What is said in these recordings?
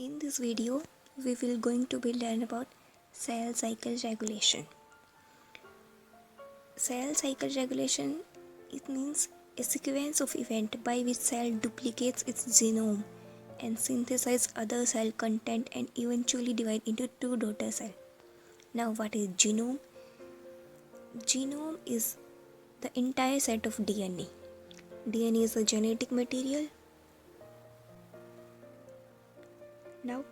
In this video, we will going to be learn about cell cycle regulation. Cell cycle regulation, it means a sequence of events by which cell duplicates its genome and synthesize other cell content and eventually divide into two daughter cells. Now, what is genome? Genome is the entire set of DNA. DNA is a genetic material. Now,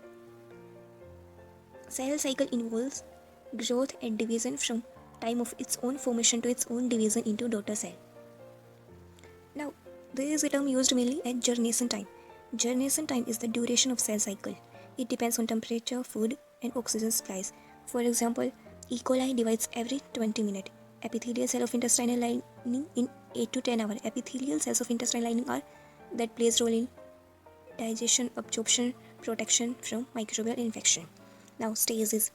cell cycle involves growth and division from time of its own formation to its own division into daughter cell. Now, there is a term used mainly as germination time. Germination time is the duration of cell cycle. It depends on temperature, food, and oxygen supplies. For example, E. coli divides every 20 minutes. Epithelial cell of intestinal lining in 8 to 10 hours. Epithelial cells of intestinal lining are that plays role in digestion, absorption, protection from microbial infection. Now, stages.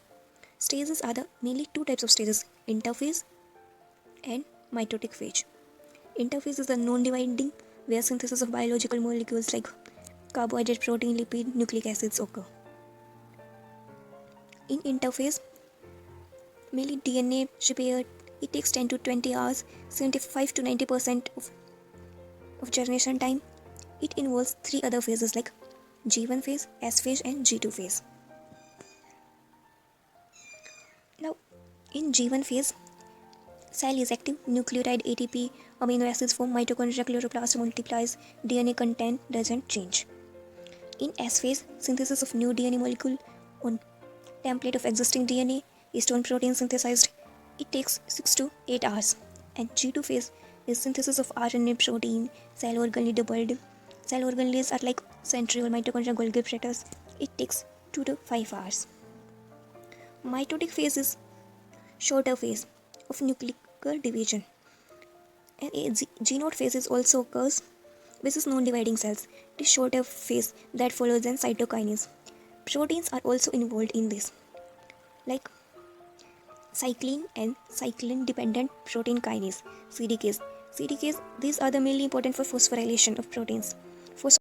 Stages are the mainly two types of stages: interphase and mitotic phase. Interphase is the non-dividing, where synthesis of biological molecules like carbohydrate, protein, lipid, nucleic acids occur. In interphase, mainly DNA repair, it takes 10 to 20 hours, 75 to 90% of germination time. It involves three other phases like G1 phase, S phase, and G2 phase. Now, in G1 phase, cell is active, nucleotide, ATP, amino acids form, mitochondria, chloroplast multiplies, DNA content doesn't change. In S phase, synthesis of new DNA molecule on template of existing DNA, histone protein synthesized. It takes 6 to 8 hours. And G2 phase is synthesis of RNA protein, cell organelle doubled. Cell organelles are like centriole, mitochondria, Golgi apparatus. It takes 2 to 5 hours. Mitotic phase is shorter phase of nucleic division. And a G0 phase is also occurs, which is non-dividing cells. It is shorter phase that follows an cytokinase. Proteins are also involved in this, like cyclin and cyclin-dependent protein kinase, CDKs. CDKs, these are the mainly important for phosphorylation of proteins.